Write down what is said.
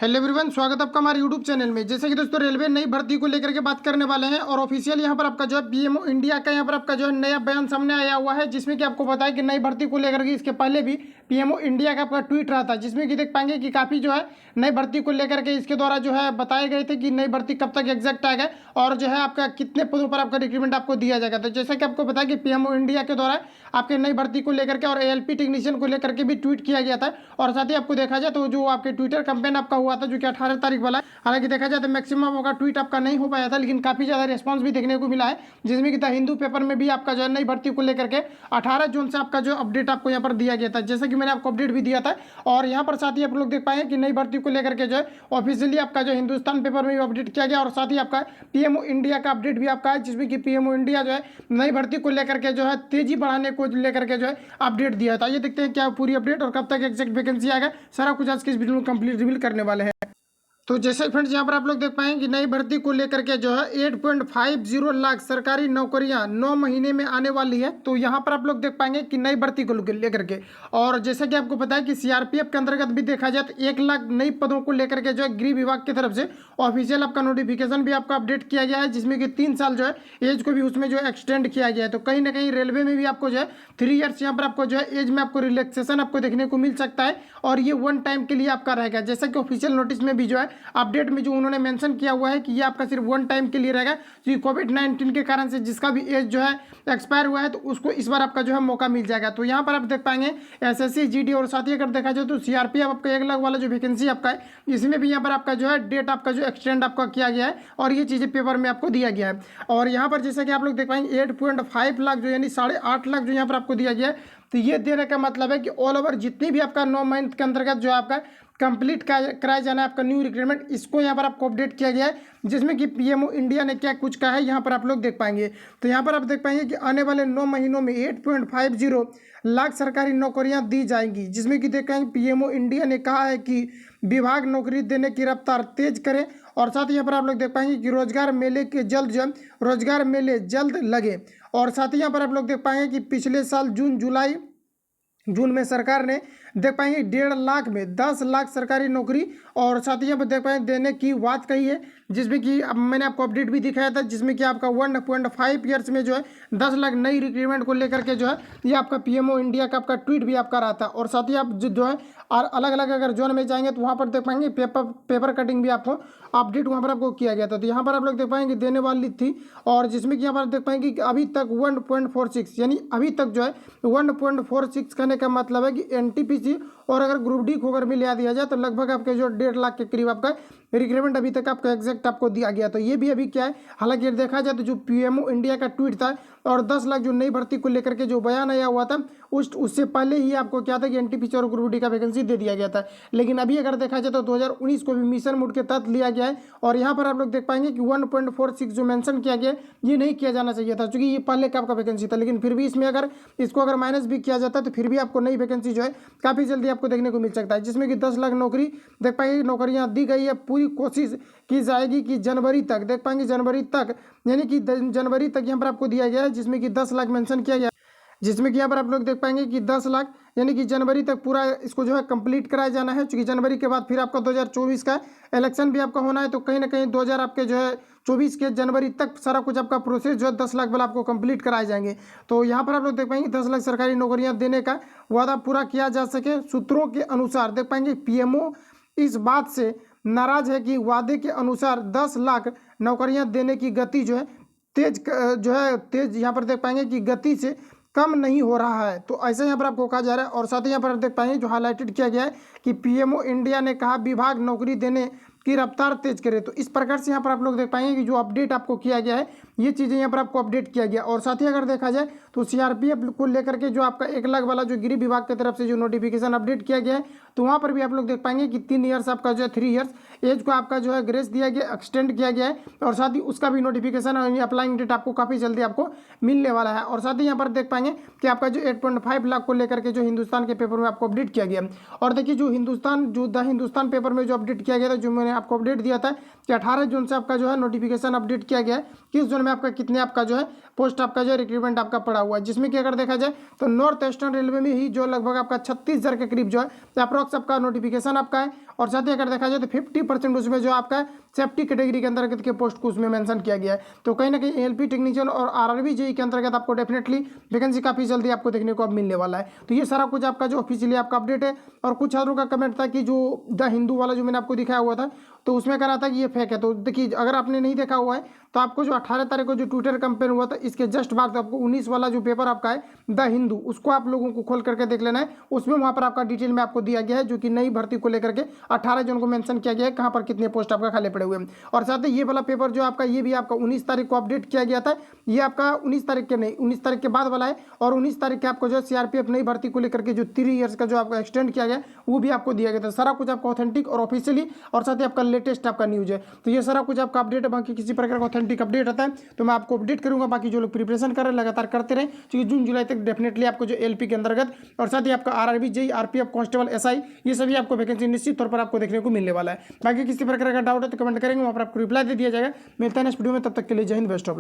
Hello everyone, स्वागत है आपका हमारे यूट्यूब चैनल में। जैसे कि दोस्तों रेलवे नई भर्ती को लेकर के बात करने वाले हैं और ऑफिशियल यहाँ पर आपका जो है पीएमओ इंडिया का यहाँ पर आपका जो है नया बयान सामने आया हुआ है, जिसमें कि आपको बताया कि नई भर्ती को लेकर के इसके पहले भी पीएमओ इंडिया का आपका ट्वीट रहा था, जिसमें कि देख पाएंगे कि काफ़ी जो है नई भर्ती को लेकर के इसके द्वारा जो है बताए गए थे कि नई भर्ती कब तक एग्जैक्ट आएगा और जो है आपका कितने पदों पर आपका रिक्रूटमेंट आपको दिया जाएगा। तो जैसा कि आपको बताया कि पीएमओ इंडिया के द्वारा आपके नई भर्ती को लेकर के और एएलपी टेक्नीशियन को लेकर के भी ट्वीट किया गया था। और साथ ही आपको देखा जाए तो जो आपके ट्विटर कैंपेन आपका हुआ था जो कि 18 तारीख वाला, हालांकि देखा जाए तो मैक्सिमम होगा ट्वीट आपका नहीं हो पाया था, लेकिन काफ़ी ज़्यादा रिस्पांस भी देखने को मिला है, जिसमें कि द हिंदू पेपर में भी आपका जो है नई भर्ती को लेकर के 18 जून से आपका जो अपडेट आपको यहाँ पर दिया गया था, जैसे कि मैंने आपको अपडेट भी दिया था। और यहाँ पर साथ ही आप लोग देख पाएंगे कि नई भर्ती को लेकर के जो है ऑफिशियली आपका जो हिंदुस्तान पेपर में भी अपडेट किया गया और साथ ही आपका पीएमओ इंडिया का अपडेट भी आपका है, जिसमें कि पीएमओ इंडिया जो है नई भर्ती को लेकर के जो है तेजी बढ़ाने को लेकर के जो है अपडेट दिया था। ये देखते हैं क्या पूरी अपडेट और कब तक एग्जैक्ट वैकेंसी आएगा, सारा कुछ आज के इस वीडियो में कंप्लीट रिवील करने वाले हैं। तो जैसे फ्रेंड्स यहाँ पर आप लोग देख पाएंगे कि नई भर्ती को लेकर के जो है 8.50 लाख सरकारी नौकरियां 9 महीने में आने वाली है। तो यहाँ पर आप लोग देख पाएंगे कि नई भर्ती को लेकर के, और जैसा कि आपको पता है कि सीआरपीएफ के अंतर्गत भी देखा जाए तो 1 लाख नई पदों को लेकर के जो है गृह विभाग की तरफ से ऑफिशियल आपका नोटिफिकेशन भी आपका अपडेट किया गया है, जिसमें कि 3 साल जो है एज को भी उसमें जो है एक्सटेंड किया गया है। तो कहीं ना कहीं रेलवे में भी आपको जो है 3 ईयर्स यहाँ पर आपको जो है एज में आपको रिलैक्सेशन आपको देखने को मिल सकता है और ये 1 टाइम के लिए आपका रहेगा। जैसा कि ऑफिशियल नोटिस में भी जो है अपडेट में जो उन्होंने मेंशन किया हुआ है कि ये आपका सिर्फ 1 टाइम के लिए रहेगा, क्योंकि कोविड-19 के कारण से जिसका भी एज जो है एक्सपायर हुआ है तो उसको इस बार आपका जो है मौका मिल जाएगा। तो यहाँ पर आप देख पाएंगे एसएससी जीडी और साथ ही अगर देखा जाए तो सीआरपीएफ आपका 1 लाख वाला जो वैकेंसी आपका है, इसमें भी यहाँ पर आपका जो है डेट आपका जो एक्सटेंड आपका किया गया है और ये चीज़ें पेपर में आपको दिया गया है। और यहाँ पर जैसा कि आप लोग देख पाएंगे 8.5 लाख जो यानी 8.5 लाख जो यहाँ पर आपको दिया गया है। तो ये देने का मतलब है कि ऑल ओवर जितनी भी आपका 9 मंथ के अंतर्गत जो आपका कंप्लीट कराया जाना है आपका न्यू रिक्रूटमेंट, इसको यहाँ पर आपको अपडेट किया गया है, जिसमें कि पीएमओ इंडिया ने क्या कुछ कहा है यहाँ पर आप लोग देख पाएंगे। तो यहाँ पर आप देख पाएंगे कि आने वाले 9 महीनों में 8.50 लाख सरकारी नौकरियां दी जाएंगी, जिसमें कि देख पाएंगे पीएमओ इंडिया ने कहा है कि विभाग नौकरी देने की रफ्तार तेज करें। और साथ ही यहाँ पर आप लोग देख पाएंगे कि रोजगार मेले के जल्द जो रोजगार मेले जल्द लगे। और साथ ही यहाँ पर आप लोग देख पाएंगे कि पिछले साल जून में सरकार ने देख पाएंगे 1.5 लाख में 10 लाख सरकारी नौकरी और साथ ही यहाँ पर देख पाएंगे देने की बात कही है, जिसमें कि अब मैंने आपको अपडेट भी दिखाया था, जिसमें कि आपका 1.5 ईयर्स में जो है 10 लाख नई रिक्रूटमेंट को लेकर के जो है ये आपका पीएमओ इंडिया का आपका ट्वीट भी आपका रहा था। और साथ ही आप जो है और अलग अलग अगर जोन में जाएंगे तो वहाँ पर देख पाएंगे पेपर कटिंग भी आपको अपडेट वहाँ पर आपको किया गया था। तो यहाँ पर आप लोग देख पाएंगे देने वाली थी, और जिसमें कि यहाँ पर देख पाएंगे कि अभी तक 1.46 यानी अभी तक जो है 1.46 कहने का मतलब है कि एनटीपीसी और अगर ग्रुप डी को अगर मिला दिया जाए तो लगभग आपके जो 1.5 लाख के करीब आपका रिक्रूटमेंट अभी तक आपका एग्जैक्ट आपको दिया गया। तो ये भी अभी क्या है, हालांकि देखा जाए तो जो पीएमओ इंडिया का ट्वीट था और 10 लाख जो नई भर्ती को लेकर के जो बयान आया हुआ था उससे पहले ही आपको क्या था कि एनटीपीसी और ग्रुप डी का वैकेंसी दे दिया गया था। लेकिन अभी अगर देखा जाए तो 2019 को भी मिशन मोड के तहत लिया गया है और यहाँ पर आप लोग देख पाएंगे कि 1.46 जो मेंशन किया गया ये नहीं किया जाना चाहिए था, क्योंकि ये पहले का आपका वैकेंसी था। लेकिन फिर भी इसमें अगर इसको अगर माइनस भी किया जाता है तो फिर भी आपको नई वैकेंसी जो है काफ़ी जल्दी आपको देखने को मिल सकता है, जिसमें कि 10 लाख नौकरी देख पाएंगे नौकरियाँ दी गई है। पूरी कोशिश की जाएगी कि जनवरी तक देख पाएंगे जनवरी तक यानी कि जनवरी तक यहाँ पर आपको दिया गया है, जिसमें कि 10 लाख मेंशन किया गया, जिसमें कि यहाँ पर आप लोग देख पाएंगे कि 10 लाख यानी कि जनवरी तक पूरा इसको जो है कंप्लीट कराया जाना है, क्योंकि जनवरी के बाद फिर आपका 2024 का इलेक्शन भी आपका होना है। तो कहीं ना कहीं 2000 आपके जो है 24 के जनवरी तक सारा कुछ आपका प्रोसेस जो है 10 लाख वाला आपको कंप्लीट कराए जाएंगे। तो यहाँ पर आप लोग देख पाएंगे 10 लाख सरकारी नौकरियाँ देने का वादा पूरा किया जा सके। सूत्रों के अनुसार देख पाएंगे पीएमओ इस बात से नाराज है कि वादे के अनुसार 10 लाख नौकरियां देने की गति जो है तेज यहाँ पर देख पाएंगे कि गति से कम नहीं हो रहा है। तो ऐसे यहाँ पर आपको कहा जा रहा है। और साथ ही यहाँ पर आप देख पाएंगे जो हाईलाइटेड किया गया है कि पीएमओ इंडिया ने कहा विभाग नौकरी देने की रफ्तार तेज करे। तो इस प्रकार से यहाँ पर आप लोग देख पाएंगे कि जो अपडेट आपको किया गया है ये चीज़ें यहाँ पर आपको अपडेट किया गया। और साथ ही अगर देखा जाए तो सीआरपीएफ को लेकर के जो आपका 1 लाख वाला जो गृह विभाग की तरफ से जो नोटिफिकेशन अपडेट किया गया है, तो वहाँ पर भी आप लोग देख पाएंगे कि 3 ईयर्स आपका जो है 3 ईयर्स एज को आपका जो है ग्रेस दिया गया, एक्सटेंड किया गया है। और साथ ही उसका भी नोटिफिकेशन अप्लाइंग डेट आपको काफ़ी जल्दी आपको मिलने वाला है। और साथ ही यहाँ पर देख पाएंगे कि आपका जो 8.5 लाख को लेकर के जो हिंदुस्तान के पेपर में आपको अपडेट किया गया। और देखिए जो द हिंदुस्तान पेपर में जो अपडेट किया गया था, जो मैंने आपको अपडेट दिया था कि 18 जून से आपका जो है नोटिफिकेशन अपडेट किया गया है किस जोन में आपका कितने आपका जो है पोस्ट आपका जो रिक्रूटमेंट आपका पड़ा हुआ है, जिसमें कि अगर देखा जाए तो नॉर्थ ईस्टर्न रेलवे में ही जो लगभग आपका 36,000 के करीब जो है अप्रॉक्स आपका नोटिफिकेशन आपका है। और साथ ही अगर देखा जाए तो 50% उसमें जो आपका सेफ्टी कैटेगरी के अंतर्गत के पोस्ट को उसमें मेंशन किया गया है। तो कहीं ना कहीं एएलपी टेक्नीशियन और आरआरबी जेई के अंतर्गत आपको डेफिनेटली वैकेंसी काफ़ी जल्दी आपको देखने को अब मिलने वाला है। तो ये सारा कुछ आपका जो ऑफिशियली आपका अपडेट है। और कुछ छात्रों का कमेंट था कि जो द हिंदू वाला जो मैंने आपको दिखाया हुआ था तो उसमें कह रहा था कि ये फेक है। तो देखिए, अगर आपने नहीं देखा हुआ है तो आपको जो 18 तारीख को जो ट्विटर कैंपेन हुआ था इसके जस्ट बाद आपको 19 वाला जो पेपर आपका है द हिंदू, उसको आप लोगों को खोल करके देख लेना है। उसमें वहां पर आपका डिटेल में आपको दिया गया है, जो कि नई भर्ती को लेकर के 18 जून को मेंशन किया गया है कहां पर कितने पोस्ट आपका खाली पड़े हुए हैं। और साथ ही ये वाला पेपर जो आपका ये भी आपका 19 तारीख को अपडेट किया गया था। ये आपका 19 तारीख के नहीं, 19 तारीख के बाद वाला है। और 19 तारीख के आपको जो सीआरपीएफ नई भर्ती को लेकर के जो 3 ईयर्स का जो आपका एक्सटेंड किया गया वो भी आपको दिया गया था। सारा कुछ आपका ऑथेंटिक और ऑफिशियली और साथ ही आपका लेटेस्ट आपका न्यूज है। तो ये सारा कुछ आपका अपडेट है। बाकी किसी प्रकार का ऑथेंटिक अपडेट आता है तो मैं आपको अपडेट करूंगा। बाकी जो लोग प्रिपरेशन कर रहे हैं लगातार करते रहे, क्योंकि जून जुलाई तक डेफिनेटली आपको जो एलपी के अंतर्गत और साथ ही आपका RRB JE RPF constable SI ये सभी आपको वैकेंसी निश्चित तौर पर आपको देखने को मिलने वाला है। बाकी किसी प्रकार का डाउट है तो कमेंट करेंगे, वहां पर आपको रिप्लाई दे दिया जाएगा। मिलता है नेक्स्ट वीडियो में, तब तक के लिए जय हिंद, बेस्ट ऑफ लक।